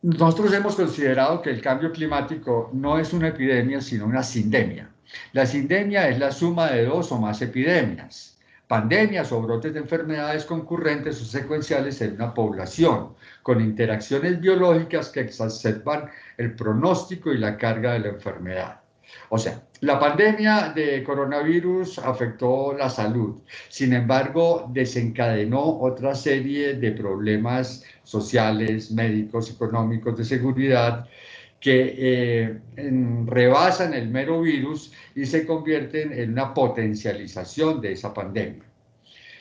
Nosotros hemos considerado que el cambio climático no es una epidemia, sino una sindemia. La sindemia es la suma de dos o más epidemias, pandemias o brotes de enfermedades concurrentes o secuenciales en una población, con interacciones biológicas que exacerban el pronóstico y la carga de la enfermedad. O sea, la pandemia de coronavirus afectó la salud, sin embargo, desencadenó otra serie de problemas sociales, médicos, económicos, de seguridad, que rebasan el mero virus y se convierten en una potencialización de esa pandemia.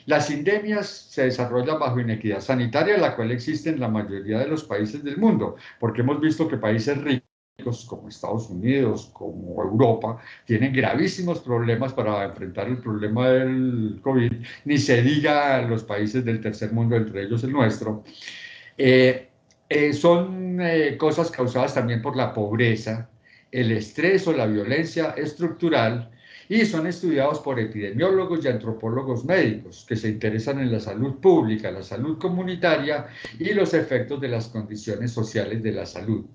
Las sindemias se desarrollan bajo inequidad sanitaria, la cual existe en la mayoría de los países del mundo, porque hemos visto que países ricos como Estados Unidos, como Europa, tienen gravísimos problemas para enfrentar el problema del COVID, ni se diga los países del tercer mundo, entre ellos el nuestro. Eh, son cosas causadas también por la pobreza, el estrés o la violencia estructural, y son estudiados por epidemiólogos y antropólogos médicos que se interesan en la salud pública, la salud comunitaria y los efectos de las condiciones sociales de la salud.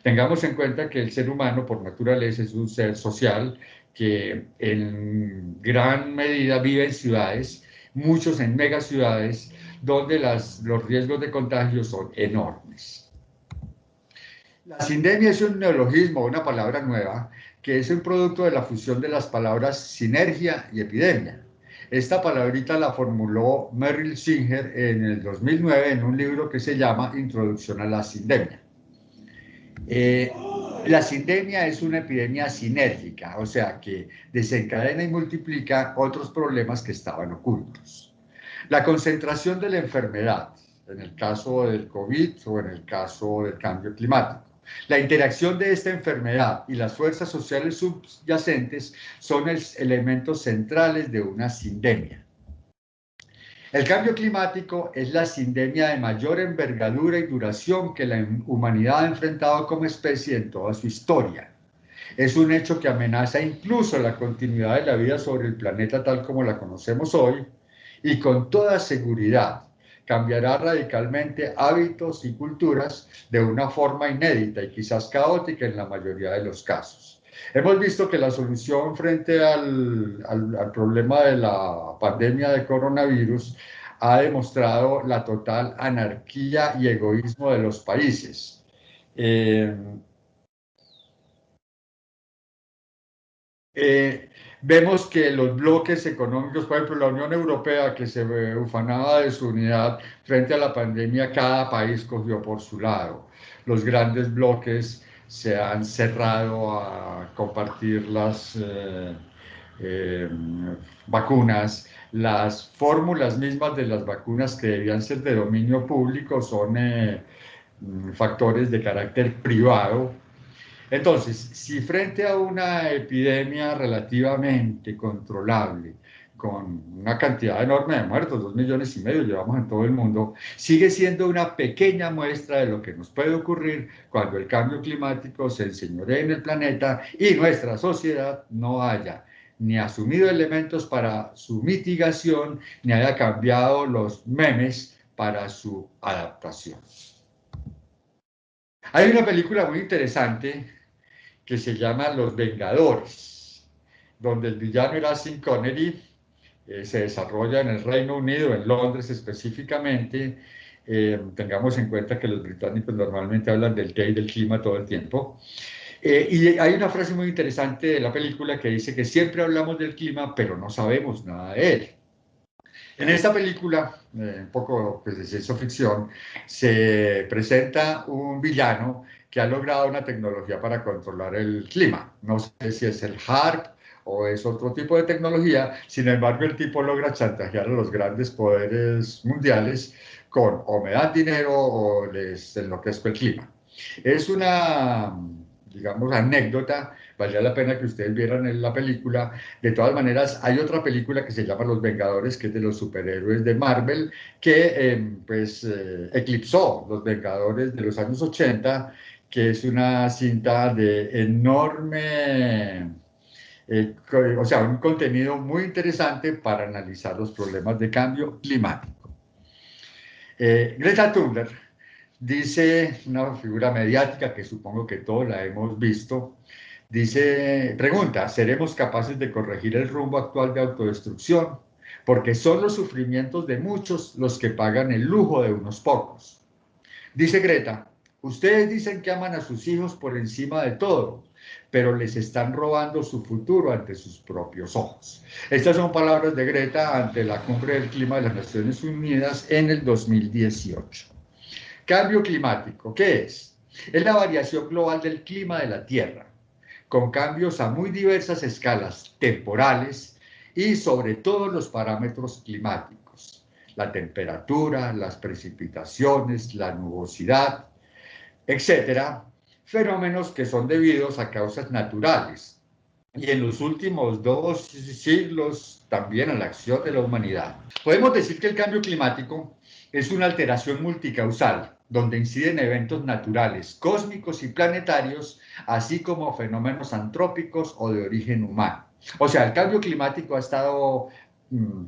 Tengamos en cuenta que el ser humano por naturaleza es un ser social que en gran medida vive en ciudades, muchos en megaciudades, donde los riesgos de contagio son enormes. La sindemia es un neologismo, una palabra nueva, que es un producto de la fusión de las palabras sinergia y epidemia. Esta palabrita la formuló Merrill Singer en el 2009 en un libro que se llama Introducción a la sindemia. Eh, la sindemia es una epidemia sinérgica, o sea, que desencadena y multiplica otros problemas que estaban ocultos. La concentración de la enfermedad, en el caso del COVID o en el caso del cambio climático. La interacción de esta enfermedad y las fuerzas sociales subyacentes son elementos centrales de una sindemia. El cambio climático es la sindemia de mayor envergadura y duración que la humanidad ha enfrentado como especie en toda su historia. Es un hecho que amenaza incluso la continuidad de la vida sobre el planeta tal como la conocemos hoy y con toda seguridad cambiará radicalmente hábitos y culturas de una forma inédita y quizás caótica en la mayoría de los casos. Hemos visto que la solución frente al problema de la pandemia de coronavirus ha demostrado la total anarquía y egoísmo de los países. Eh, Vemos que los bloques económicos, por ejemplo, la Unión Europea, que se ufanaba de su unidad frente a la pandemia, cada país cogió por su lado. Los grandes bloques se han cerrado a compartir las eh, vacunas. Las fórmulas mismas de las vacunas que debían ser de dominio público son factores de carácter privado. Entonces, si frente a una epidemia relativamente controlable, con una cantidad enorme de muertos, 2,5 millones llevamos en todo el mundo, sigue siendo una pequeña muestra de lo que nos puede ocurrir cuando el cambio climático se enseñoree en el planeta y nuestra sociedad no haya ni asumido elementos para su mitigación, ni haya cambiado los memes para su adaptación. Hay una película muy interesante que se llama Los Vengadores, donde el villano era Sean Connery, se desarrolla en el Reino Unido, en Londres específicamente. Tengamos en cuenta que los británicos normalmente hablan del té y del clima todo el tiempo. Y hay una frase muy interesante de la película que dice que siempre hablamos del clima, pero no sabemos nada de él. En esta película, un poco pues, de ciencia ficción, se presenta un villano que ha logrado una tecnología para controlar el clima. No sé si es el HARP o es otro tipo de tecnología, sin embargo el tipo logra chantajear a los grandes poderes mundiales con o me dan dinero o les enloquezco el clima. Es una, digamos, anécdota, valdría la pena que ustedes vieran la película. De todas maneras, hay otra película que se llama Los Vengadores, que es de los superhéroes de Marvel, que eclipsó Los Vengadores de los años 80, que es una cinta de enorme, o sea, un contenido muy interesante para analizar los problemas de cambio climático. Greta Thunberg Dice una figura mediática que supongo que todos la hemos visto. Dice, pregunta, ¿seremos capaces de corregir el rumbo actual de autodestrucción? Porque son los sufrimientos de muchos los que pagan el lujo de unos pocos. Dice Greta, ustedes dicen que aman a sus hijos por encima de todo, pero les están robando su futuro ante sus propios ojos. Estas son palabras de Greta ante la Cumbre del Clima de las Naciones Unidas en el 2018. Cambio climático, ¿qué es? Es la variación global del clima de la Tierra, con cambios a muy diversas escalas temporales y sobre todo los parámetros climáticos, la temperatura, las precipitaciones, la nubosidad, etcétera, fenómenos que son debidos a causas naturales y en los últimos 2 siglos también a la acción de la humanidad. Podemos decir que el cambio climático es una alteración multicausal, donde inciden eventos naturales, cósmicos y planetarios, así como fenómenos antrópicos o de origen humano. O sea, el cambio climático ha estado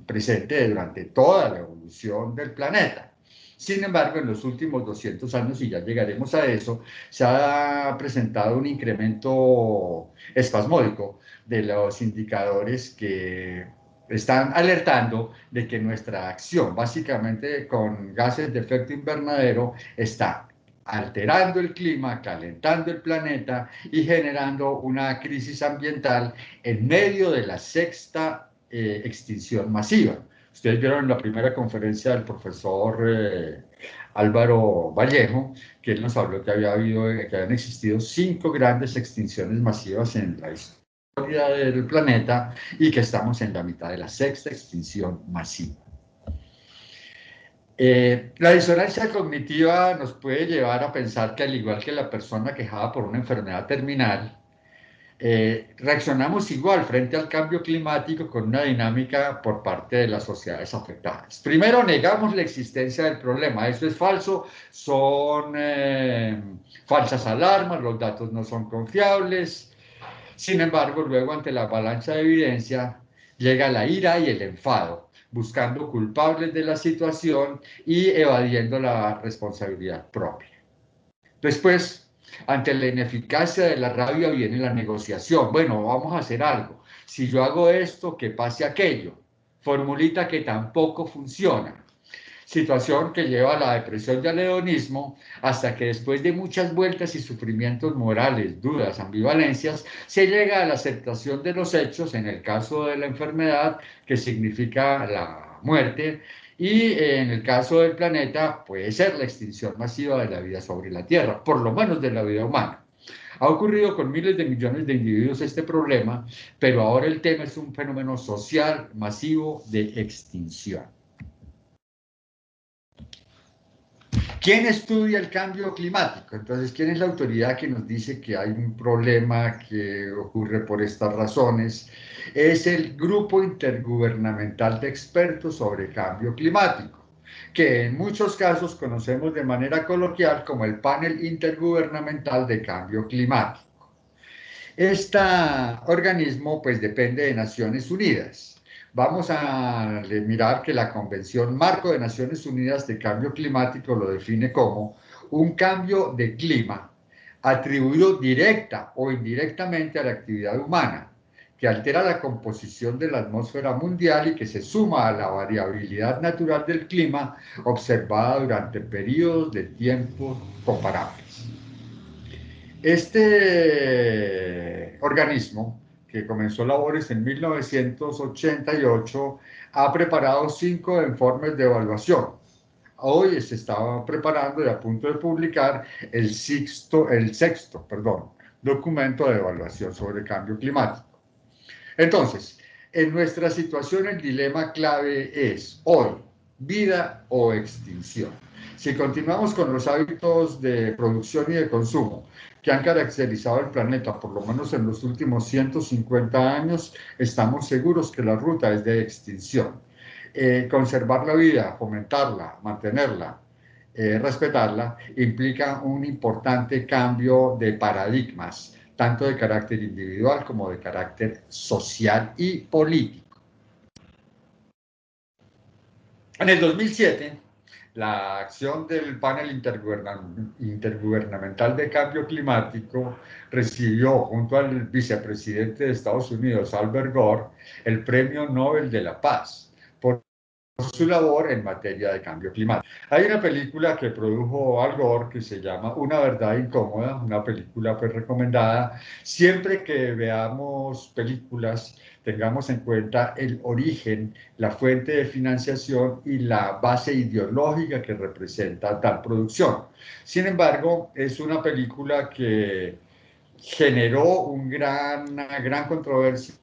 presente durante toda la evolución del planeta. Sin embargo, en los últimos 200 años, y ya llegaremos a eso, se ha presentado un incremento espasmódico de los indicadores que están alertando de que nuestra acción, básicamente con gases de efecto invernadero, está alterando el clima, calentando el planeta y generando una crisis ambiental en medio de la sexta extinción masiva. Ustedes vieron en la primera conferencia del profesor Álvaro Vallejo, que él nos habló que habían existido 5 grandes extinciones masivas en la historia del planeta y que estamos en la mitad de la sexta extinción masiva. La disonancia cognitiva nos puede llevar a pensar que al igual que la persona quejada por una enfermedad terminal, reaccionamos igual frente al cambio climático con una dinámica por parte de las sociedades afectadas. Primero, negamos la existencia del problema. Eso es falso, son falsas alarmas, los datos no son confiables. Sin embargo, luego ante la avalancha de evidencia llega la ira y el enfado, buscando culpables de la situación y evadiendo la responsabilidad propia. Después, ante la ineficacia de la rabia viene la negociación. Bueno, vamos a hacer algo. Si yo hago esto, que pase aquello. Formulita que tampoco funciona. Situación que lleva a la depresión y al hedonismo hasta que después de muchas vueltas y sufrimientos morales, dudas, ambivalencias, se llega a la aceptación de los hechos, en el caso de la enfermedad, que significa la muerte, y en el caso del planeta puede ser la extinción masiva de la vida sobre la Tierra, por lo menos de la vida humana. Ha ocurrido con miles de millones de individuos este problema, pero ahora el tema es un fenómeno social masivo de extinción. ¿Quién estudia el cambio climático? Entonces, ¿quién es la autoridad que nos dice que hay un problema que ocurre por estas razones? Es el Grupo Intergubernamental de Expertos sobre Cambio Climático, que en muchos casos conocemos de manera coloquial como el Panel Intergubernamental de Cambio Climático. Este organismo pues depende de Naciones Unidas. Vamos a mirar que la Convención Marco de Naciones Unidas de Cambio Climático lo define como un cambio de clima atribuido directa o indirectamente a la actividad humana, que altera la composición de la atmósfera mundial y que se suma a la variabilidad natural del clima observada durante periodos de tiempo comparables. Este organismo, que comenzó labores en 1988, ha preparado 5 informes de evaluación. Hoy se estaba preparando y a punto de publicar el sexto documento de evaluación sobre cambio climático. Entonces, en nuestra situación el dilema clave es hoy, vida o extinción. Si continuamos con los hábitos de producción y de consumo que han caracterizado el planeta, por lo menos en los últimos 150 años, estamos seguros que la ruta es de extinción. Conservar la vida, fomentarla, mantenerla, respetarla, implica un importante cambio de paradigmas, tanto de carácter individual como de carácter social y político. En el 2007, la acción del panel intergubernamental de cambio climático recibió junto al vicepresidente de Estados Unidos, Albert Gore, el Premio Nobel de la Paz por su labor en materia de cambio climático. Hay una película que produjo Al Gore que se llama Una verdad incómoda, una película pues recomendada. Siempre que veamos películas, tengamos en cuenta el origen, la fuente de financiación y la base ideológica que representa tal producción. Sin embargo, es una película que generó una gran controversia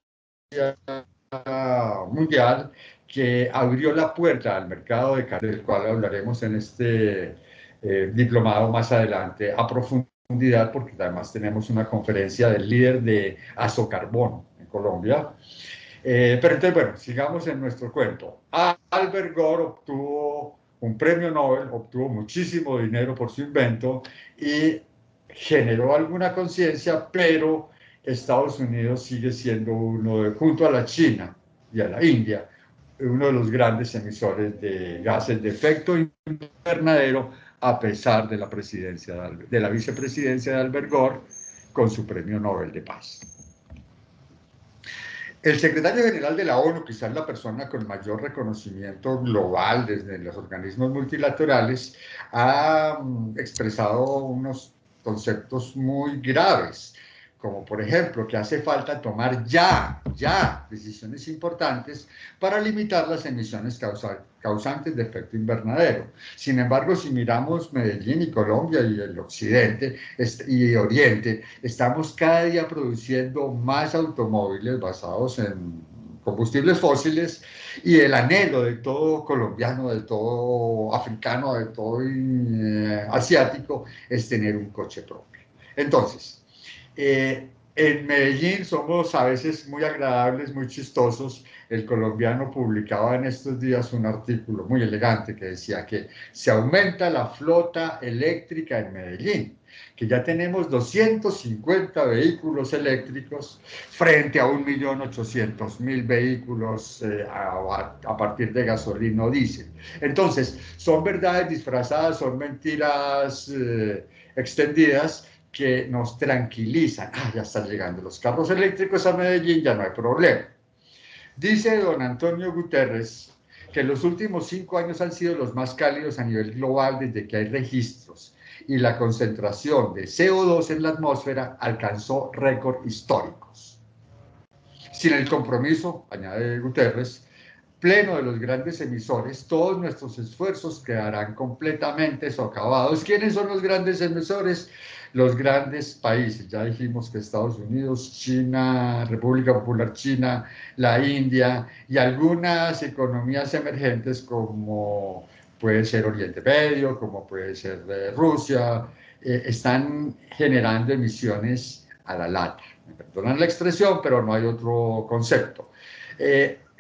mundial, que abrió la puerta al mercado de carne, del cual hablaremos en este diplomado más adelante a profundidad, porque además tenemos una conferencia del líder de Azocarbono en Colombia. Pero entonces, bueno, sigamos en nuestro cuento. Albert Gore obtuvo un premio Nobel, obtuvo muchísimo dinero por su invento y generó alguna conciencia, pero Estados Unidos sigue siendo junto a la China y a la India, uno de los grandes emisores de gases de efecto invernadero, a pesar de la presidencia de la vicepresidencia de Albert Gore con su premio Nobel de Paz. El secretario general de la ONU, quizás la persona con mayor reconocimiento global desde los organismos multilaterales, ha expresado unos conceptos muy graves, como por ejemplo que hace falta tomar ya decisiones importantes para limitar las emisiones causantes de efecto invernadero. Sin embargo, si miramos Medellín y Colombia y el occidente y oriente, estamos cada día produciendo más automóviles basados en combustibles fósiles, y el anhelo de todo colombiano, de todo africano, de todo asiático es tener un coche propio. Entonces, en Medellín somos a veces muy agradables, muy chistosos. El colombiano publicaba en estos días un artículo muy elegante que decía que se aumenta la flota eléctrica en Medellín, que ya tenemos 250 vehículos eléctricos frente a 1.800.000 vehículos a partir de gasolina o diésel. Entonces, son verdades disfrazadas, son mentiras extendidas, que nos tranquilizan. Ya están llegando los carros eléctricos a Medellín, ya no hay problema. Dice don Antonio Guterres que los últimos 5 años han sido los más cálidos a nivel global desde que hay registros, y la concentración de CO2 en la atmósfera alcanzó récords históricos. Sin el compromiso, añade Guterres, pleno de los grandes emisores, todos nuestros esfuerzos quedarán completamente socavados. ¿Quiénes son los grandes emisores? Los grandes países. Ya dijimos que Estados Unidos, China, República Popular China, la India y algunas economías emergentes como puede ser Oriente Medio, como puede ser Rusia, están generando emisiones a la lata. Me perdonan la expresión, pero no hay otro concepto.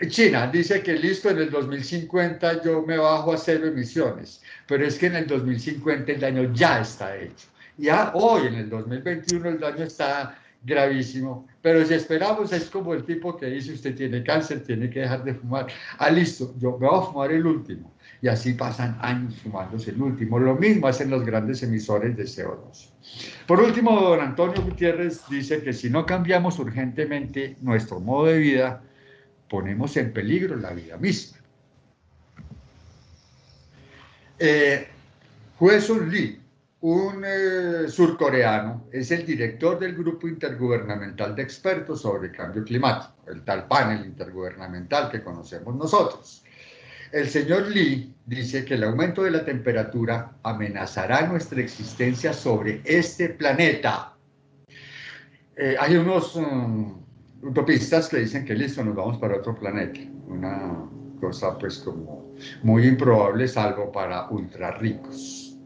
China dice que listo, en el 2050 yo me bajo a 0 emisiones, pero es que en el 2050 el daño ya está hecho. Ya hoy, en el 2021, el daño está gravísimo, pero si esperamos, es como el tipo que dice: usted tiene cáncer, tiene que dejar de fumar. Listo, yo me voy a fumar el último. Y así pasan años fumándose el último. Lo mismo hacen los grandes emisores de CO2. Por último, don Antonio Gutiérrez dice que si no cambiamos urgentemente nuestro modo de vida, ponemos en peligro la vida misma. Hue Sun Lee, un surcoreano, es el director del Grupo Intergubernamental de Expertos sobre Cambio Climático, el tal panel intergubernamental que conocemos nosotros. El señor Lee dice que el aumento de la temperatura amenazará nuestra existencia sobre este planeta. Hay unos utopistas que dicen que listo, nos vamos para otro planeta. Una cosa pues como muy improbable, salvo para ultra ricos.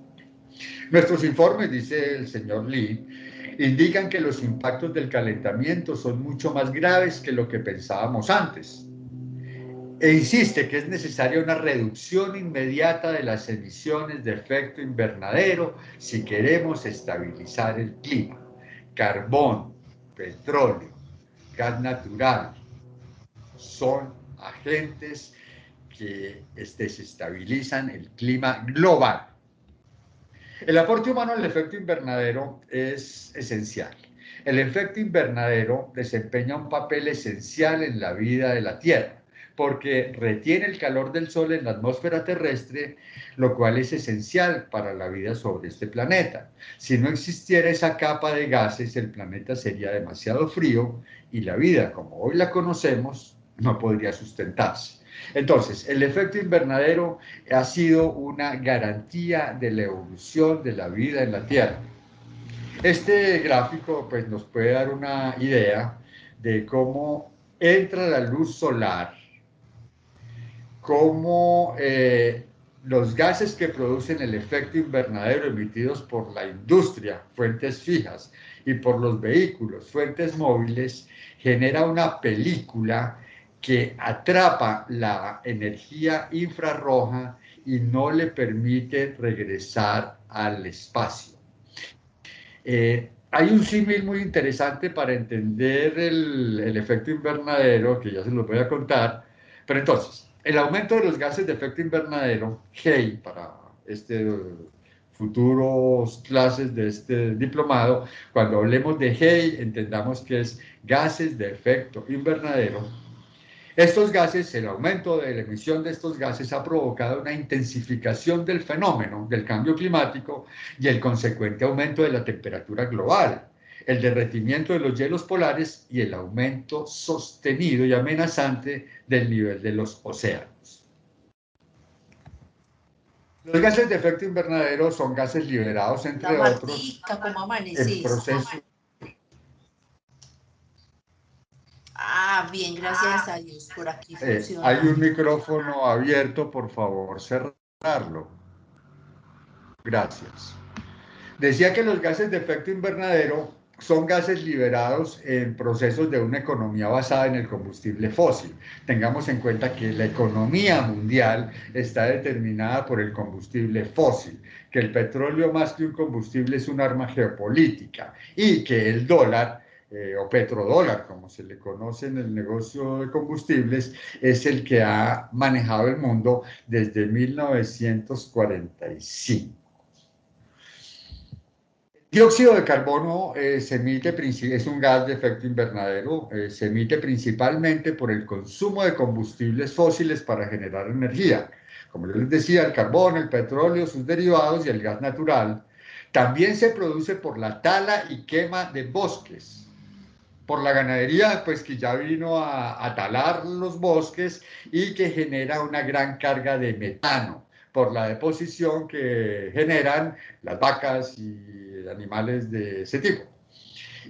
Nuestros informes, dice el señor Lee, indican que los impactos del calentamiento son mucho más graves que lo que pensábamos antes. E insiste que es necesaria una reducción inmediata de las emisiones de efecto invernadero si queremos estabilizar el clima. Carbón, petróleo, gas natural son agentes que desestabilizan el clima global. El aporte humano al efecto invernadero es esencial. El efecto invernadero desempeña un papel esencial en la vida de la Tierra, porque retiene el calor del Sol en la atmósfera terrestre, lo cual es esencial para la vida sobre este planeta. Si no existiera esa capa de gases, el planeta sería demasiado frío y la vida, como hoy la conocemos, no podría sustentarse. Entonces, el efecto invernadero ha sido una garantía de la evolución de la vida en la Tierra. Este gráfico pues, nos puede dar una idea de cómo entra la luz solar, cómo los gases que producen el efecto invernadero emitidos por la industria, fuentes fijas, y por los vehículos, fuentes móviles, genera una película que atrapa la energía infrarroja y no le permite regresar al espacio. Hay un símil muy interesante para entender el efecto invernadero, que ya se los voy a contar, pero entonces, el aumento de los gases de efecto invernadero, GEI, para futuros clases de este diplomado, cuando hablemos de GEI, entendamos que es gases de efecto invernadero. Estos gases, el aumento de la emisión de estos gases ha provocado una intensificación del fenómeno del cambio climático y el consecuente aumento de la temperatura global, el derretimiento de los hielos polares y el aumento sostenido y amenazante del nivel de los océanos. Los gases de efecto invernadero son gases liberados, entre otros, en proceso. Bien, gracias a Dios, por aquí funciona. Hay un micrófono abierto, por favor, cerrarlo. Gracias. Decía que los gases de efecto invernadero son gases liberados en procesos de una economía basada en el combustible fósil. Tengamos en cuenta que la economía mundial está determinada por el combustible fósil, que el petróleo más que un combustible es un arma geopolítica y que el dólar o petrodólar, como se le conoce en el negocio de combustibles, es el que ha manejado el mundo desde 1945. Dióxido de carbono es un gas de efecto invernadero, se emite principalmente por el consumo de combustibles fósiles para generar energía. Como yo les decía, el carbón, el petróleo, sus derivados y el gas natural. También se produce por la tala y quema de bosques, por la ganadería, pues que ya vino a talar los bosques y que genera una gran carga de metano por la deposición que generan las vacas y animales de ese tipo.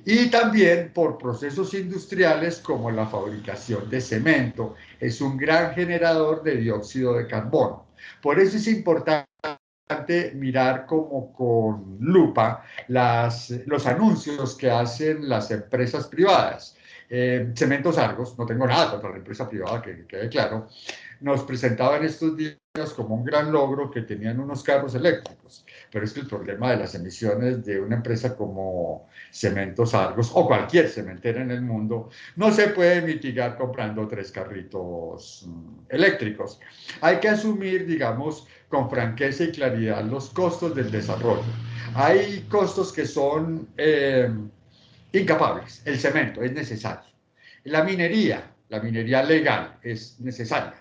Y también por procesos industriales como la fabricación de cemento. Es un gran generador de dióxido de carbono. Por eso es importante mirar como con lupa los anuncios que hacen las empresas privadas. Cementos Argos, no tengo nada contra la empresa privada, que quede claro, nos presentaban estos días como un gran logro que tenían unos carros eléctricos, pero es que el problema de las emisiones de una empresa como Cementos Argos o cualquier cementera en el mundo no se puede mitigar comprando 3 carritos eléctricos. Hay que asumir, digamos, con franqueza y claridad los costos del desarrollo. Hay costos que son incapables. El cemento es necesario. La minería legal es necesaria.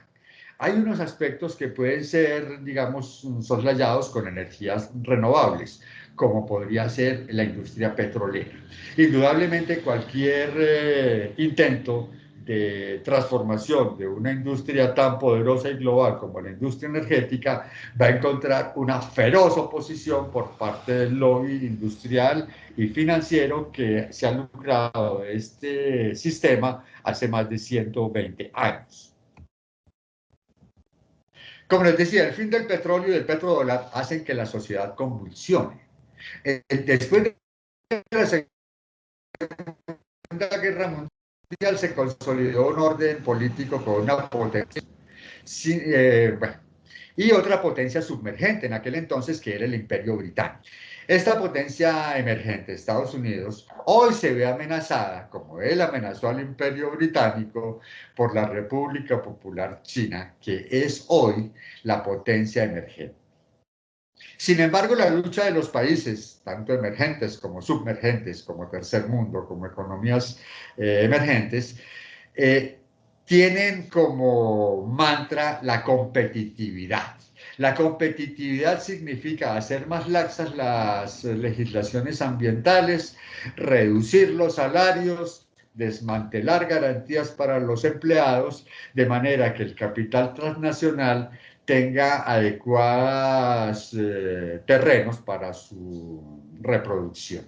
Hay unos aspectos que pueden ser, digamos, soslayados con energías renovables, como podría ser la industria petrolera. Indudablemente cualquier intento de transformación de una industria tan poderosa y global como la industria energética va a encontrar una feroz oposición por parte del lobby industrial y financiero que se ha lucrado de este sistema hace más de 120 años. Como les decía, el fin del petróleo y del petrodólar hacen que la sociedad convulsione. Después de la Segunda Guerra Mundial se consolidó un orden político con una potencia y otra potencia submergente en aquel entonces que era el Imperio Británico. Esta potencia emergente, Estados Unidos, hoy se ve amenazada, como él amenazó al Imperio Británico, por la República Popular China, que es hoy la potencia emergente. Sin embargo, la lucha de los países, tanto emergentes como submergentes, como tercer mundo, como economías emergentes, eh, tienen como mantra la competitividad. La competitividad significa hacer más laxas las legislaciones ambientales, reducir los salarios, desmantelar garantías para los empleados, de manera que el capital transnacional tenga adecuados terrenos para su reproducción.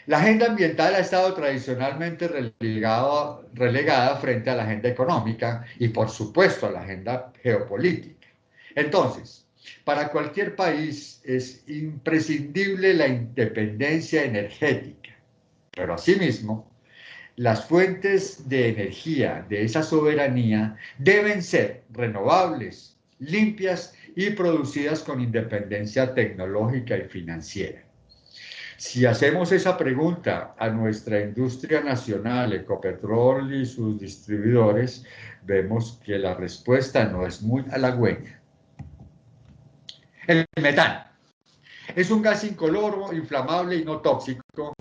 La agenda ambiental ha estado tradicionalmente relegada frente a la agenda económica y, por supuesto, a la agenda geopolítica. Entonces, para cualquier país es imprescindible la independencia energética, pero asimismo, las fuentes de energía de esa soberanía deben ser renovables, limpias y producidas con independencia tecnológica y financiera. Si hacemos esa pregunta a nuestra industria nacional, Ecopetrol y sus distribuidores, vemos que la respuesta no es muy halagüeña. El metano es un gas incoloro, inflamable y no tóxico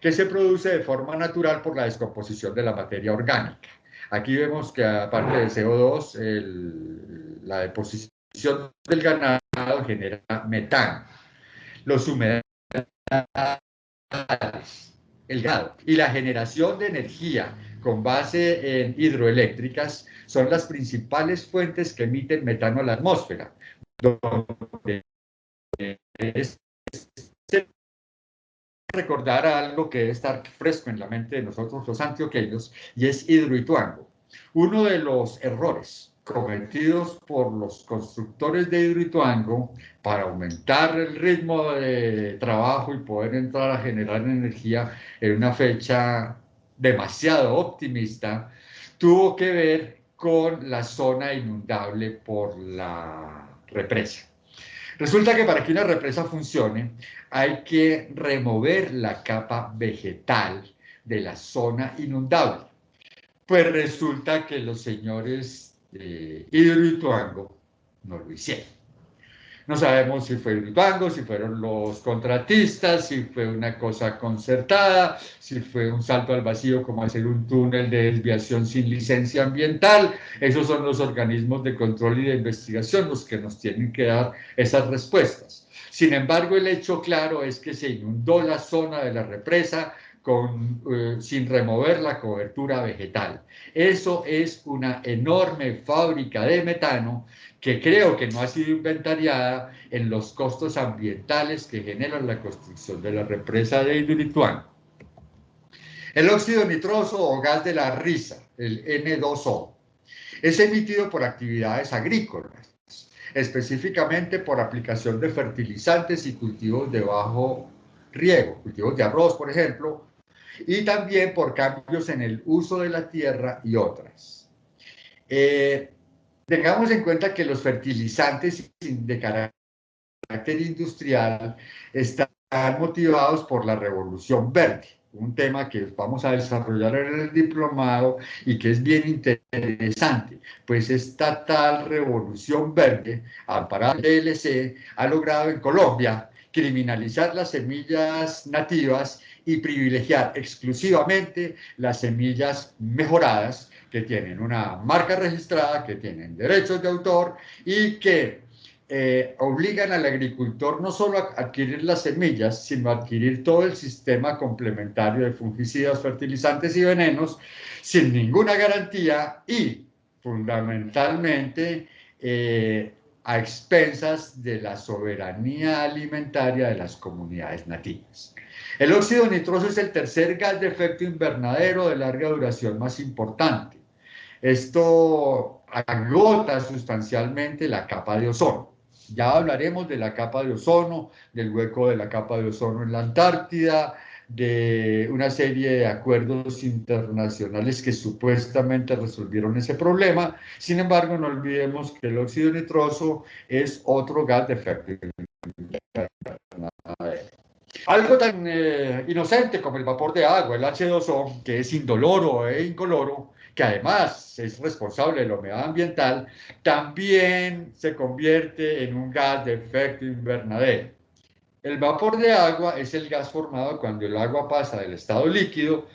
que se produce de forma natural por la descomposición de la materia orgánica. Aquí vemos que aparte de CO2, la deposición del ganado genera metano. Los humedales, el ganado y la generación de energía con base en hidroeléctricas son las principales fuentes que emiten metano a la atmósfera, donde es recordar algo que debe estar fresco en la mente de nosotros los antioqueños, y es Hidroituango. Uno de los errores cometidos por los constructores de Hidroituango para aumentar el ritmo de trabajo y poder entrar a generar energía en una fecha demasiado optimista, tuvo que ver con la zona inundable por la represa. Resulta que para que una represa funcione hay que remover la capa vegetal de la zona inundable. Pues resulta que los señores de Hidroituango no lo hicieron. No sabemos si fue Hidroituango, si fueron los contratistas, si fue una cosa concertada, si fue un salto al vacío como hacer un túnel de desviación sin licencia ambiental. Esos son los organismos de control y de investigación los que nos tienen que dar esas respuestas. Sin embargo, el hecho claro es que se inundó la zona de la represa sin remover la cobertura vegetal. Eso es una enorme fábrica de metano que creo que no ha sido inventariada en los costos ambientales que genera la construcción de la represa de Hidroituango. El óxido nitroso o gas de la risa, el N2O, es emitido por actividades agrícolas, específicamente por aplicación de fertilizantes y cultivos de bajo riego, cultivos de arroz, por ejemplo, y también por cambios en el uso de la tierra y otras. Tengamos en cuenta que los fertilizantes de carácter industrial están motivados por la revolución verde, un tema que vamos a desarrollar en el diplomado y que es bien interesante, pues esta tal revolución verde, amparada en el DLC, ha logrado en Colombia criminalizar las semillas nativas y privilegiar exclusivamente las semillas mejoradas, que tienen una marca registrada, que tienen derechos de autor y que obligan al agricultor no solo a adquirir las semillas, sino a adquirir todo el sistema complementario de fungicidas, fertilizantes y venenos sin ninguna garantía y, fundamentalmente, a expensas de la soberanía alimentaria de las comunidades nativas. El óxido nitroso es el tercer gas de efecto invernadero de larga duración más importante. Esto agota sustancialmente la capa de ozono. Ya hablaremos de la capa de ozono, del hueco de la capa de ozono en la Antártida, de una serie de acuerdos internacionales que supuestamente resolvieron ese problema. Sin embargo, no olvidemos que el óxido nitroso es otro gas de efecto invernadero. Algo tan inocente como el vapor de agua, el H2O, que es indoloro e incoloro, que además es responsable de la humedad ambiental, también se convierte en un gas de efecto invernadero. El vapor de agua es el gas formado cuando el agua pasa del estado líquido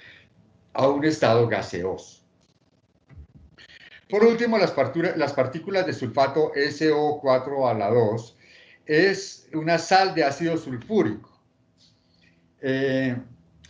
a un estado gaseoso. Por último, las partículas de sulfato SO4 a la 2 es una sal de ácido sulfúrico.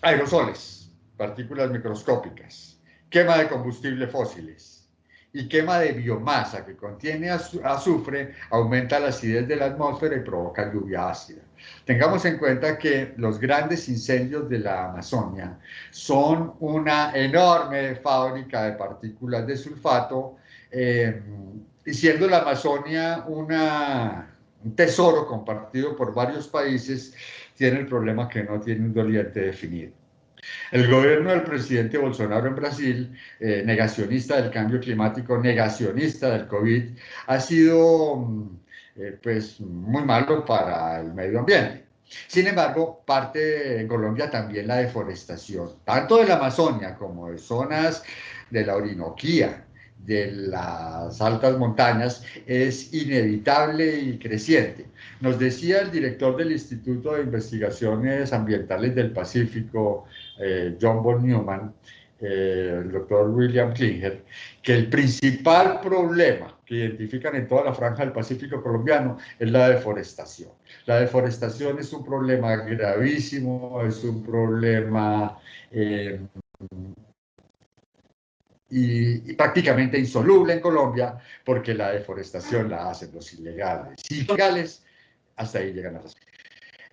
Aerosoles, partículas microscópicas, quema de combustibles fósiles y quema de biomasa que contiene azufre aumenta la acidez de la atmósfera y provoca lluvia ácida. Tengamos en cuenta que los grandes incendios de la Amazonia son una enorme fábrica de partículas de sulfato, y siendo la Amazonia un tesoro compartido por varios países, tiene el problema que no tiene un doliente definido. El gobierno del presidente Bolsonaro en Brasil, negacionista del cambio climático, negacionista del COVID, ha sido pues muy malo para el medio ambiente. Sin embargo, parte en Colombia también la deforestación, tanto de la Amazonia como de zonas de la Orinoquía, de las altas montañas, es inevitable y creciente. Nos decía el director del Instituto de Investigaciones Ambientales del Pacífico, John von Neumann, el doctor William Klinger, que el principal problema que identifican en toda la franja del Pacífico colombiano es la deforestación. La deforestación es un problema gravísimo, es un problema y prácticamente insoluble en Colombia, porque la deforestación la hacen los ilegales. Y los ilegales, hasta ahí llegan las.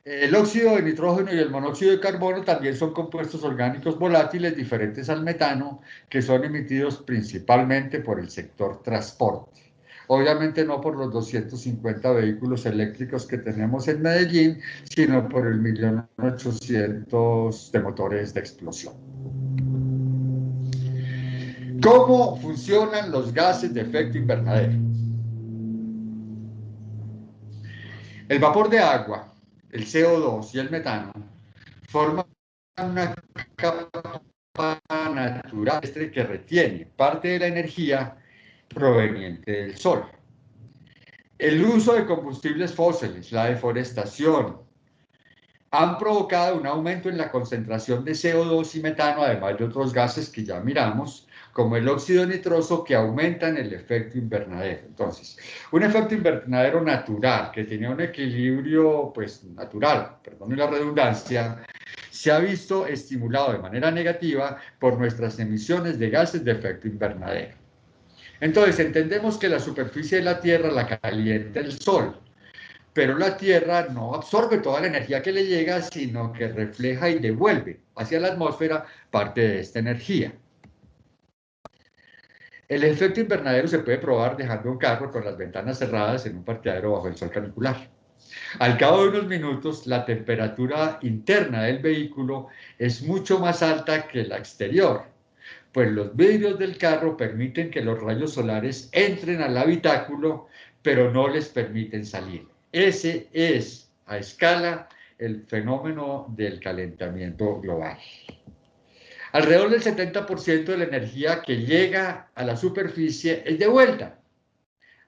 El óxido de nitrógeno y el monóxido de carbono también son compuestos orgánicos volátiles diferentes al metano, que son emitidos principalmente por el sector transporte. Obviamente no por los 250 vehículos eléctricos que tenemos en Medellín, sino por el 1.800.000 de motores de explosión. ¿Cómo funcionan los gases de efecto invernadero? El vapor de agua, el CO2 y el metano forman una capa natural que retiene parte de la energía proveniente del sol. El uso de combustibles fósiles, la deforestación, han provocado un aumento en la concentración de CO2 y metano, además de otros gases que ya miramos, como el óxido nitroso, que aumentan el efecto invernadero. Entonces, un efecto invernadero natural, que tenía un equilibrio, pues, natural, perdone la redundancia, se ha visto estimulado de manera negativa por nuestras emisiones de gases de efecto invernadero. Entonces, entendemos que la superficie de la Tierra la calienta el Sol, pero la Tierra no absorbe toda la energía que le llega, sino que refleja y devuelve hacia la atmósfera parte de esta energía. El efecto invernadero se puede probar dejando un carro con las ventanas cerradas en un parqueadero bajo el sol canicular. Al cabo de unos minutos, la temperatura interna del vehículo es mucho más alta que la exterior, pues los vidrios del carro permiten que los rayos solares entren al habitáculo, pero no les permiten salir. Ese es, a escala, el fenómeno del calentamiento global. Alrededor del 70% de la energía que llega a la superficie es devuelta.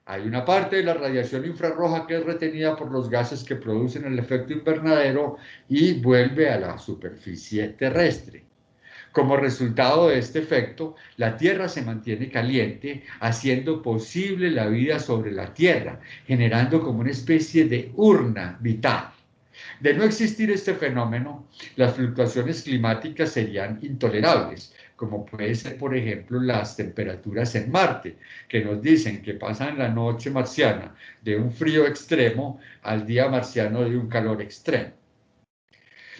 Hay una parte de la radiación infrarroja que es retenida por los gases que producen el efecto invernadero y vuelve a la superficie terrestre. Como resultado de este efecto, la Tierra se mantiene caliente, haciendo posible la vida sobre la Tierra, generando como una especie de urna vital. De no existir este fenómeno, las fluctuaciones climáticas serían intolerables, como puede ser, por ejemplo, las temperaturas en Marte, que nos dicen que pasan la noche marciana de un frío extremo al día marciano de un calor extremo.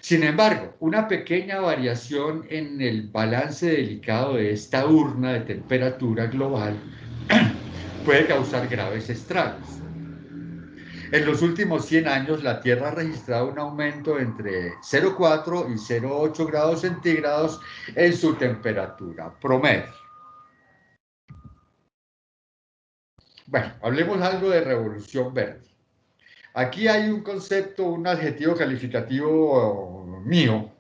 Sin embargo, una pequeña variación en el balance delicado de esta urna de temperatura global puede causar graves estragos. En los últimos 100 años, la Tierra ha registrado un aumento entre 0,4 y 0,8 grados centígrados en su temperatura promedio. Bueno, hablemos algo de revolución verde. Aquí hay un concepto, un adjetivo calificativo mío,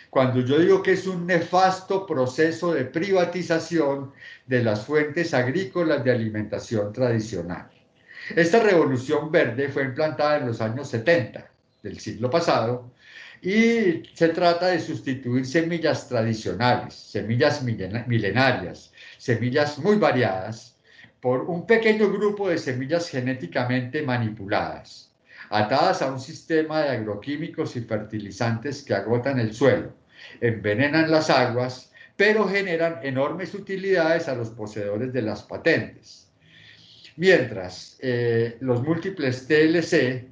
cuando yo digo que es un nefasto proceso de privatización de las fuentes agrícolas de alimentación tradicional. Esta revolución verde fue implantada en los años 70 del siglo pasado y se trata de sustituir semillas tradicionales, semillas milenarias, semillas muy variadas, por un pequeño grupo de semillas genéticamente manipuladas, atadas a un sistema de agroquímicos y fertilizantes que agotan el suelo, envenenan las aguas, pero generan enormes utilidades a los poseedores de las patentes. Mientras los múltiples TLC,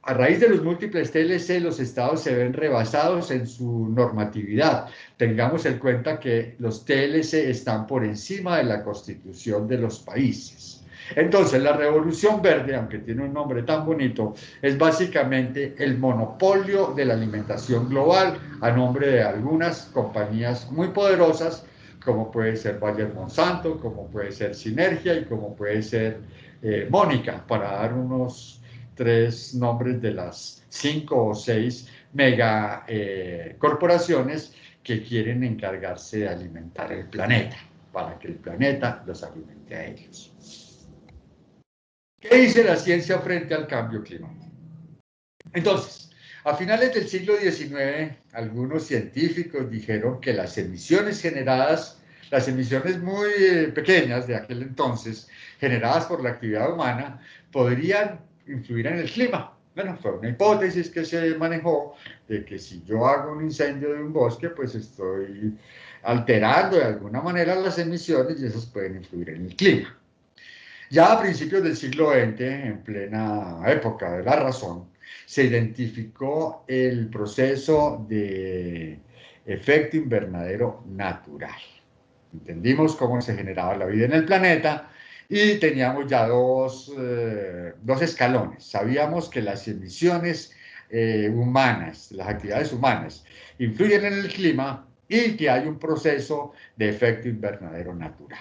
a raíz de los múltiples TLC, los estados se ven rebasados en su normatividad. Tengamos en cuenta que los TLC están por encima de la constitución de los países. Entonces, la Revolución Verde, aunque tiene un nombre tan bonito, es básicamente el monopolio de la alimentación global a nombre de algunas compañías muy poderosas, como puede ser Bayer Monsanto, como puede ser Sinergia y como puede ser Mónica, para dar unos 3 nombres de las 5 o 6 mega corporaciones que quieren encargarse de alimentar el planeta, para que el planeta los alimente a ellos. ¿Qué dice la ciencia frente al cambio climático? Entonces, a finales del siglo XIX, algunos científicos dijeron que las emisiones generadas, las emisiones muy pequeñas de aquel entonces, generadas por la actividad humana, podrían influir en el clima. Bueno, fue una hipótesis que se manejó de que si yo hago un incendio de un bosque, pues estoy alterando de alguna manera las emisiones y esas pueden influir en el clima. Ya a principios del siglo XX, en plena época de la razón, se identificó el proceso de efecto invernadero natural. Entendimos cómo se generaba la vida en el planeta y teníamos ya dos escalones. Sabíamos que las emisiones humanas, las actividades humanas, influyen en el clima y que hay un proceso de efecto invernadero natural.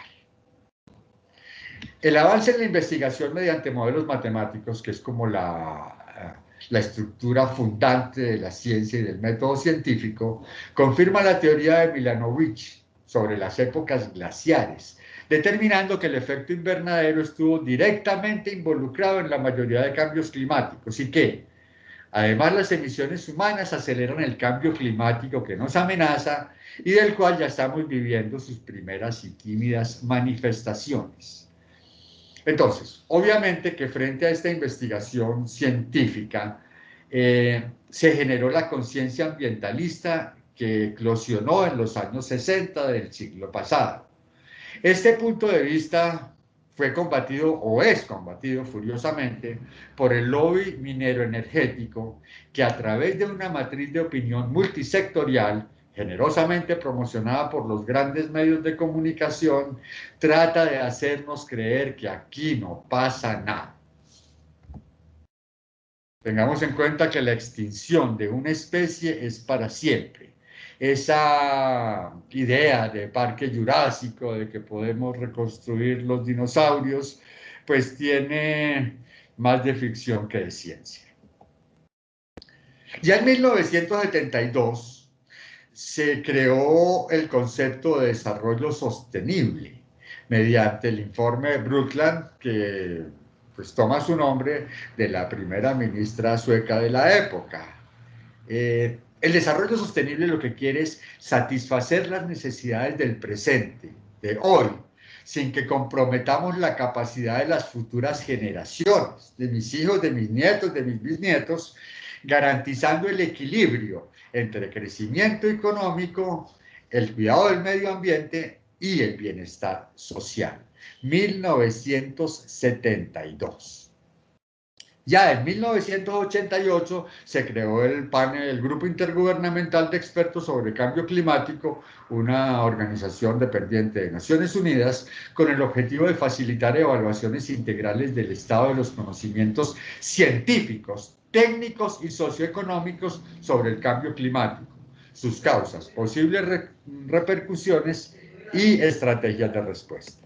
El avance en la investigación mediante modelos matemáticos, que es como la estructura fundante de la ciencia y del método científico, confirma la teoría de Milanovich sobre las épocas glaciares, determinando que el efecto invernadero estuvo directamente involucrado en la mayoría de cambios climáticos y que, además, las emisiones humanas aceleran el cambio climático que nos amenaza y del cual ya estamos viviendo sus primeras y tímidas manifestaciones. Entonces, obviamente que frente a esta investigación científica se generó la conciencia ambientalista que eclosionó en los años 60 del siglo pasado. Este punto de vista fue combatido o es combatido furiosamente por el lobby minero energético que a través de una matriz de opinión multisectorial generosamente promocionada por los grandes medios de comunicación, trata de hacernos creer que aquí no pasa nada. Tengamos en cuenta que la extinción de una especie es para siempre. Esa idea de parque jurásico, de que podemos reconstruir los dinosaurios, pues tiene más de ficción que de ciencia. Ya en 1972 se creó el concepto de desarrollo sostenible mediante el informe Brundtland, que pues toma su nombre de la primera ministra sueca de la época. El desarrollo sostenible lo que quiere es satisfacer las necesidades del presente, de hoy, sin que comprometamos la capacidad de las futuras generaciones, de mis hijos, de mis nietos, de mis bisnietos, garantizando el equilibrio entre crecimiento económico, el cuidado del medio ambiente y el bienestar social. 1972. Ya en 1988 se creó el panel, el Grupo Intergubernamental de Expertos sobre Cambio Climático, una organización dependiente de Naciones Unidas, con el objetivo de facilitar evaluaciones integrales del estado de los conocimientos científicos, técnicos y socioeconómicos sobre el cambio climático, sus causas, posibles repercusiones y estrategias de respuesta.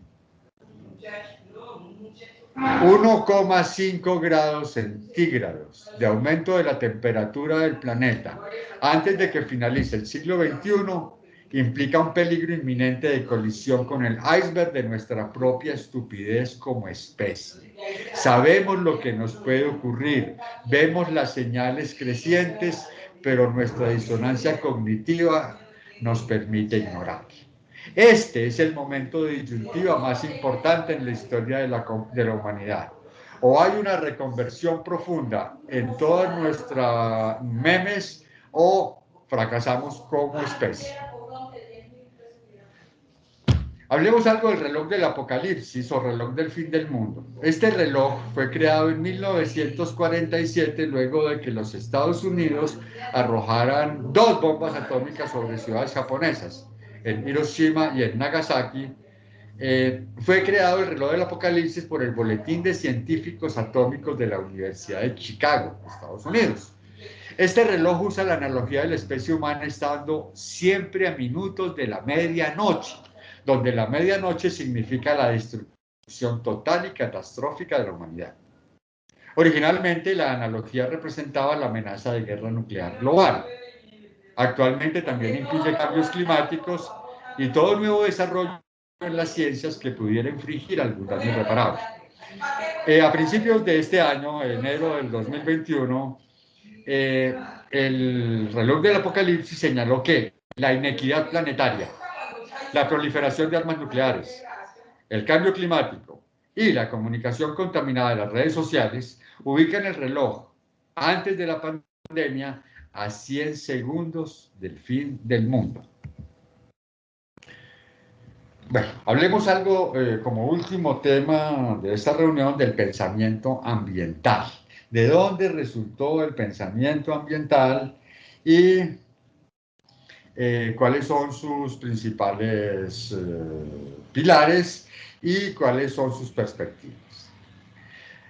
1,5 grados centígrados de aumento de la temperatura del planeta antes de que finalice el siglo XXI implica un peligro inminente de colisión con el iceberg de nuestra propia estupidez como especie. Sabemos lo que nos puede ocurrir, vemos las señales crecientes, pero nuestra disonancia cognitiva nos permite ignorar. Este es el momento de disyuntiva más importante en la historia de la humanidad. O hay una reconversión profunda en todas nuestras memes o fracasamos como especie. Hablemos algo del reloj del apocalipsis o reloj del fin del mundo. Este reloj fue creado en 1947 luego de que los Estados Unidos arrojaran 2 bombas atómicas sobre ciudades japonesas, en Hiroshima y en Nagasaki. Fue creado el reloj del apocalipsis por el Boletín de Científicos Atómicos de la Universidad de Chicago, Estados Unidos. Este reloj usa la analogía de la especie humana estando siempre a minutos de la medianoche, donde la medianoche significa la destrucción total y catastrófica de la humanidad. Originalmente la analogía representaba la amenaza de guerra nuclear global. Actualmente también incluye cambios climáticos y todo nuevo desarrollo en las ciencias que pudiera infligir algún daño irreparable. A principios de este año, enero del 2021, el reloj del apocalipsis señaló que la inequidad planetaria, la proliferación de armas nucleares, el cambio climático y la comunicación contaminada de las redes sociales ubican el reloj antes de la pandemia a 100 segundos del fin del mundo. Bueno, hablemos algo como último tema de esta reunión del pensamiento ambiental. ¿De dónde resultó el pensamiento ambiental y cuáles son sus principales pilares y cuáles son sus perspectivas?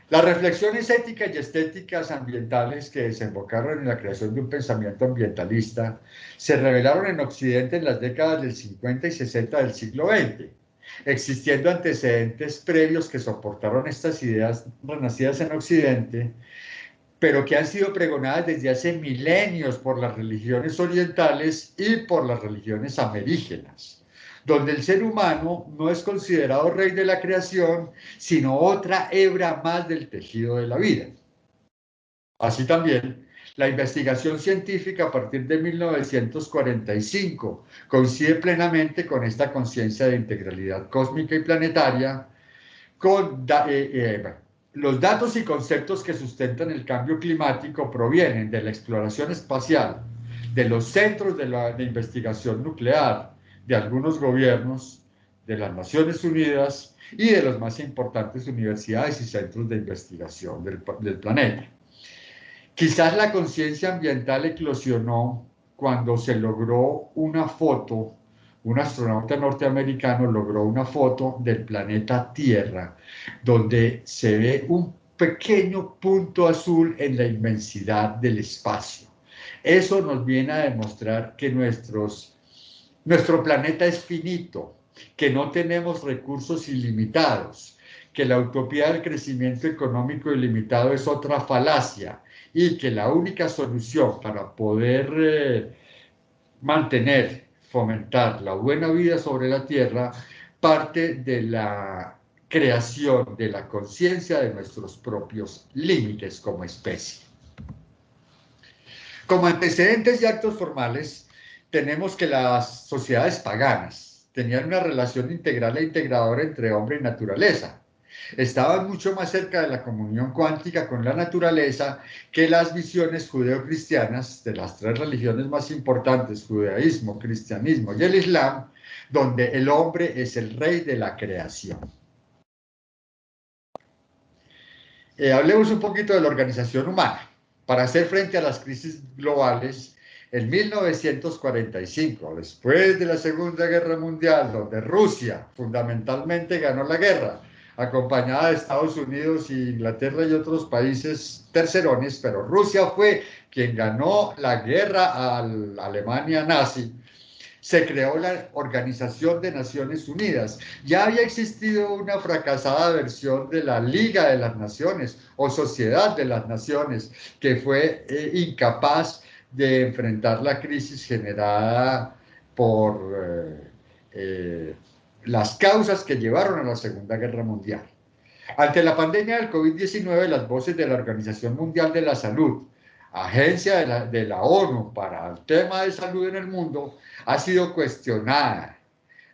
Las reflexiones éticas y estéticas ambientales que desembocaron en la creación de un pensamiento ambientalista se revelaron en Occidente en las décadas del 50 y 60 del siglo XX, existiendo antecedentes previos que soportaron estas ideas renacidas en Occidente, pero que han sido pregonadas desde hace milenios por las religiones orientales y por las religiones amerígenas, donde el ser humano no es considerado rey de la creación, sino otra hebra más del tejido de la vida. Así también, la investigación científica a partir de 1945 coincide plenamente con esta conciencia de integralidad cósmica y planetaria, con los datos y conceptos que sustentan el cambio climático provienen de la exploración espacial, de los centros de investigación nuclear, de algunos gobiernos, de las Naciones Unidas y de las más importantes universidades y centros de investigación del planeta. Quizás la conciencia ambiental eclosionó cuando se logró una foto, un astronauta norteamericano logró una foto del planeta Tierra, donde se ve un pequeño punto azul en la inmensidad del espacio. Eso nos viene a demostrar que nuestro planeta es finito, que no tenemos recursos ilimitados, que la utopía del crecimiento económico ilimitado es otra falacia y que la única solución para poder mantener, fomentar la buena vida sobre la Tierra parte de la creación de la conciencia de nuestros propios límites como especie. Como antecedentes y actos formales, tenemos que las sociedades paganas tenían una relación integral e integradora entre hombre y naturaleza. Estaban mucho más cerca de la comunión cuántica con la naturaleza que las visiones judeocristianas de las 3 religiones más importantes, judaísmo, cristianismo y el islam, donde el hombre es el rey de la creación. Hablemos un poquito de la organización humana. Para hacer frente a las crisis globales, en 1945, después de la Segunda Guerra Mundial, donde Rusia fundamentalmente ganó la guerra, acompañada de Estados Unidos, Inglaterra y otros países tercerones, pero Rusia fue quien ganó la guerra a la Alemania nazi. Se creó la Organización de Naciones Unidas. Ya había existido una fracasada versión de la Liga de las Naciones o Sociedad de las Naciones, que fue incapaz de enfrentar la crisis generada por las causas que llevaron a la Segunda Guerra Mundial. Ante la pandemia del COVID-19, las voces de la Organización Mundial de la Salud, agencia de la ONU para el tema de salud en el mundo, ha sido cuestionada,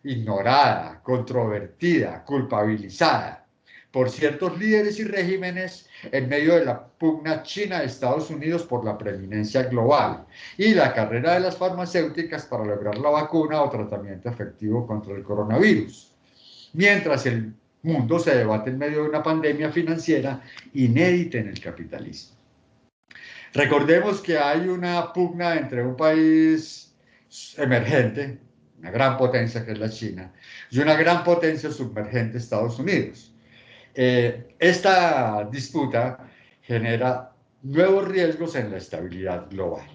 ignorada, controvertida, culpabilizada por ciertos líderes y regímenes en medio de la pugna China de Estados Unidos por la preeminencia global y la carrera de las farmacéuticas para lograr la vacuna o tratamiento efectivo contra el coronavirus. Mientras el mundo se debate en medio de una pandemia financiera inédita en el capitalismo. Recordemos que hay una pugna entre un país emergente, una gran potencia que es la China, y una gran potencia submergente, Estados Unidos. Esta disputa genera nuevos riesgos en la estabilidad global.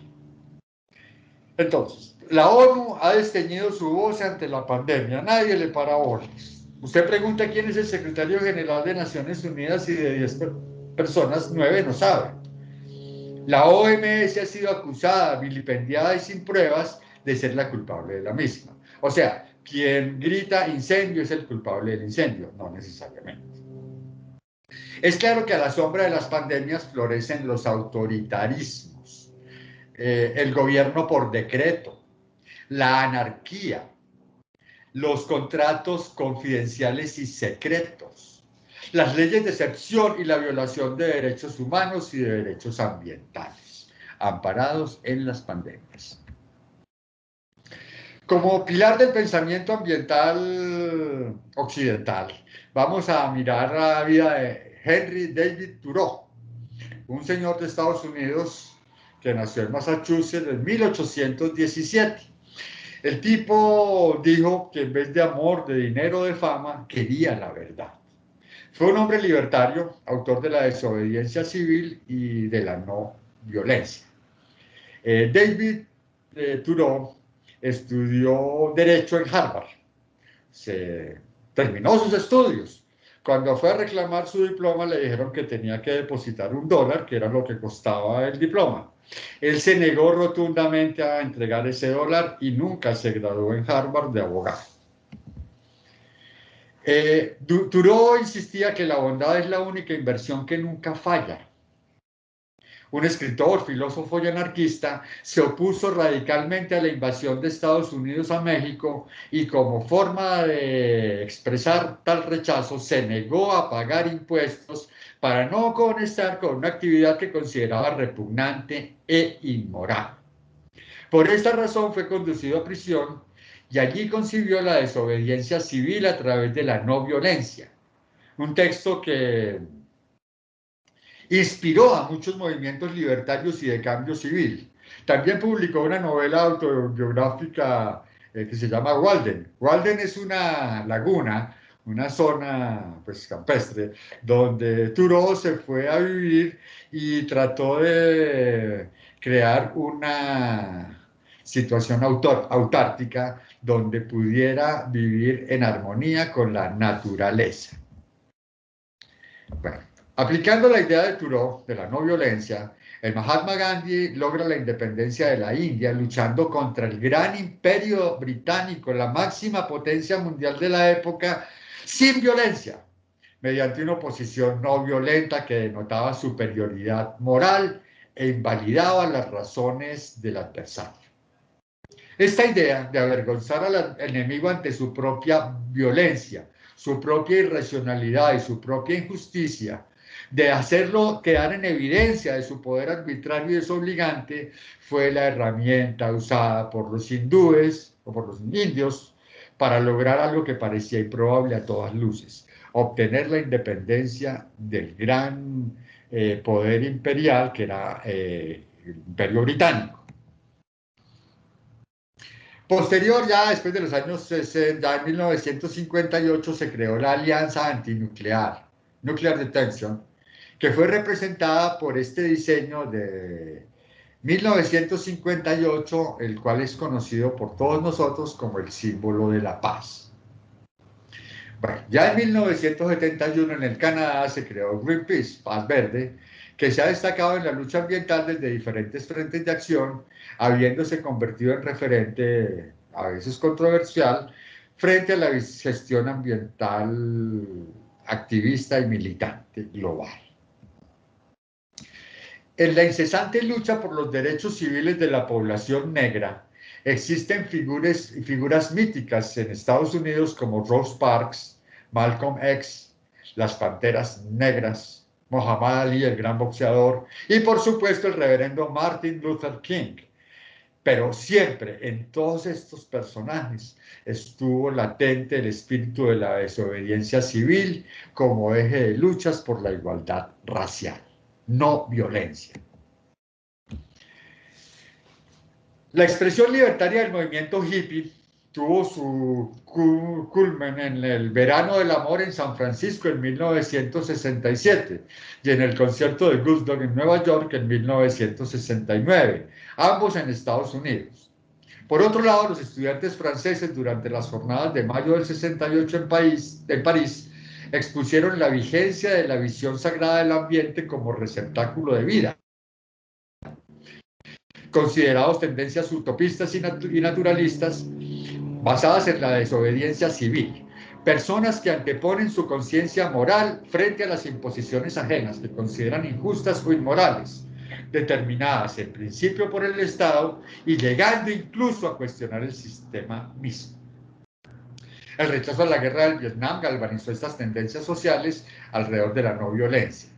Entonces, la ONU ha desteñido su voz ante la pandemia, nadie le para bolas. Usted pregunta quién es el secretario general de Naciones Unidas y de 10 personas, 9 no saben. La OMS ha sido acusada, vilipendiada y sin pruebas de ser la culpable de la misma. O sea, quien grita incendio es el culpable del incendio, no necesariamente. Es claro que a la sombra de las pandemias florecen los autoritarismos, el gobierno por decreto, la anarquía, los contratos confidenciales y secretos, las leyes de excepción y la violación de derechos humanos y de derechos ambientales, amparados en las pandemias. Como pilar del pensamiento ambiental occidental, vamos a mirar la vida de Henry David Thoreau, un señor de Estados Unidos que nació en Massachusetts en 1817. El tipo dijo que en vez de amor, de dinero, de fama, quería la verdad. Fue un hombre libertario, autor de la desobediencia civil y de la no violencia. David Thoreau estudió Derecho en Harvard. Terminó sus estudios. Cuando fue a reclamar su diploma, le dijeron que tenía que depositar $1, que era lo que costaba el diploma. Él se negó rotundamente a entregar ese $1 y nunca se graduó en Harvard de abogado. Thoreau insistía que la bondad es la única inversión que nunca falla. Un escritor, filósofo y anarquista, se opuso radicalmente a la invasión de Estados Unidos a México y como forma de expresar tal rechazo se negó a pagar impuestos para no conectar con una actividad que consideraba repugnante e inmoral. Por esta razón fue conducido a prisión y allí concibió la desobediencia civil a través de la no violencia, un texto que inspiró a muchos movimientos libertarios y de cambio civil. También publicó una novela autobiográfica que se llama Walden. Walden es una laguna, una zona pues, campestre, donde Thoreau se fue a vivir y trató de crear una situación autártica donde pudiera vivir en armonía con la naturaleza. Bueno, aplicando la idea de Thoreau de la no violencia, el Mahatma Gandhi logra la independencia de la India luchando contra el gran imperio británico, la máxima potencia mundial de la época, sin violencia, mediante una oposición no violenta que denotaba superioridad moral e invalidaba las razones del adversario. Esta idea de avergonzar al enemigo ante su propia violencia, su propia irracionalidad y su propia injusticia, de hacerlo quedar en evidencia de su poder arbitrario y desobligante, fue la herramienta usada por los hindúes o por los indios para lograr algo que parecía improbable a todas luces: obtener la independencia del gran poder imperial que era el Imperio Británico. Posterior, ya después de los años 60, ya en 1958 se creó la Alianza Antinuclear, Nuclear Detention, que fue representada por este diseño de 1958, el cual es conocido por todos nosotros como el símbolo de la paz. Bueno, ya en 1971 en el Canadá se creó Greenpeace, Paz Verde, que se ha destacado en la lucha ambiental desde diferentes frentes de acción, habiéndose convertido en referente, a veces controversial, frente a la gestión ambiental activista y militante global. En la incesante lucha por los derechos civiles de la población negra, existen figuras míticas en Estados Unidos como Rosa Parks, Malcolm X, las Panteras Negras, Muhammad Ali, el gran boxeador, y por supuesto el reverendo Martin Luther King. Pero siempre en todos estos personajes estuvo latente el espíritu de la desobediencia civil como eje de luchas por la igualdad racial, no violencia. La expresión libertaria del movimiento hippie tuvo su culmen en el Verano del Amor en San Francisco en 1967 y en el concierto de Woodstock en Nueva York en 1969, ambos en Estados Unidos. Por otro lado, los estudiantes franceses durante las jornadas de mayo del 68 en París expusieron la vigencia de la visión sagrada del ambiente como receptáculo de vida, considerados tendencias utopistas y naturalistas basadas en la desobediencia civil. Personas que anteponen su conciencia moral frente a las imposiciones ajenas que consideran injustas o inmorales, determinadas en principio por el Estado y llegando incluso a cuestionar el sistema mismo. El rechazo a la guerra del Vietnam galvanizó estas tendencias sociales alrededor de la no violencia.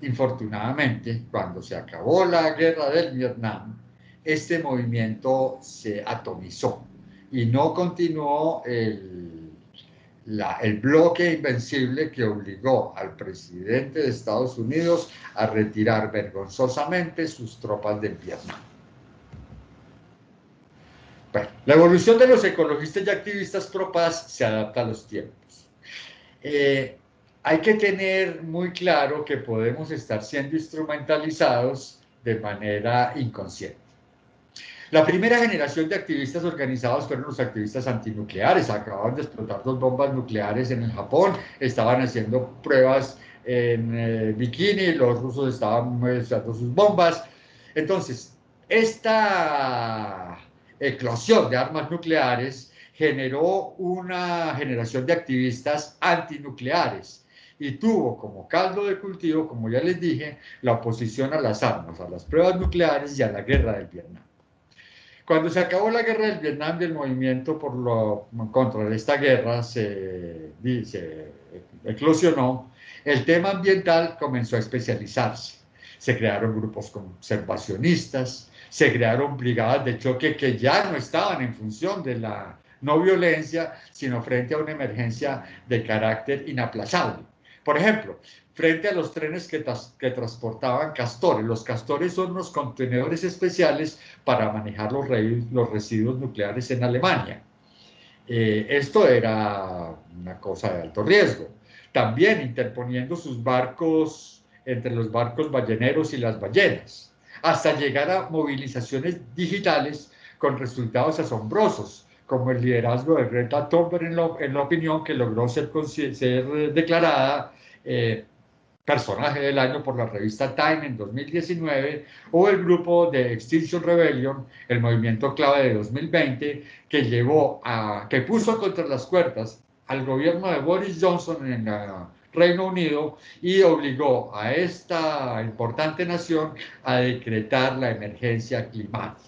Infortunadamente, cuando se acabó la guerra del Vietnam, este movimiento se atomizó y no continuó el bloque invencible que obligó al presidente de Estados Unidos a retirar vergonzosamente sus tropas del Vietnam. Bueno, la evolución de los ecologistas y activistas pro paz se adapta a los tiempos. Hay que tener muy claro que podemos estar siendo instrumentalizados de manera inconsciente. La primera generación de activistas organizados fueron los activistas antinucleares. Acababan de explotar 2 bombas nucleares en el Japón, estaban haciendo pruebas en Bikini, los rusos estaban usando sus bombas. Entonces, esta eclosión de armas nucleares generó una generación de activistas antinucleares y tuvo como caldo de cultivo, como ya les dije, la oposición a las armas, a las pruebas nucleares y a la guerra del Vietnam. Cuando se acabó la guerra del Vietnam y el movimiento contra esta guerra se eclosionó, el tema ambiental comenzó a especializarse. Se crearon grupos conservacionistas, se crearon brigadas de choque que ya no estaban en función de la no violencia, sino frente a una emergencia de carácter inaplazable. Por ejemplo, frente a los trenes que transportaban castores. Los castores son unos contenedores especiales para manejar los residuos nucleares en Alemania. Esto era una cosa de alto riesgo. También interponiendo sus barcos entre los barcos balleneros y las ballenas, hasta llegar a movilizaciones digitales con resultados asombrosos, como el liderazgo de Greta Thunberg en la opinión que logró ser declarada personaje del año por la revista Time en 2019, o el grupo de Extinction Rebellion, el movimiento clave de 2020, que puso contra las cuerdas al gobierno de Boris Johnson en el Reino Unido y obligó a esta importante nación a decretar la emergencia climática.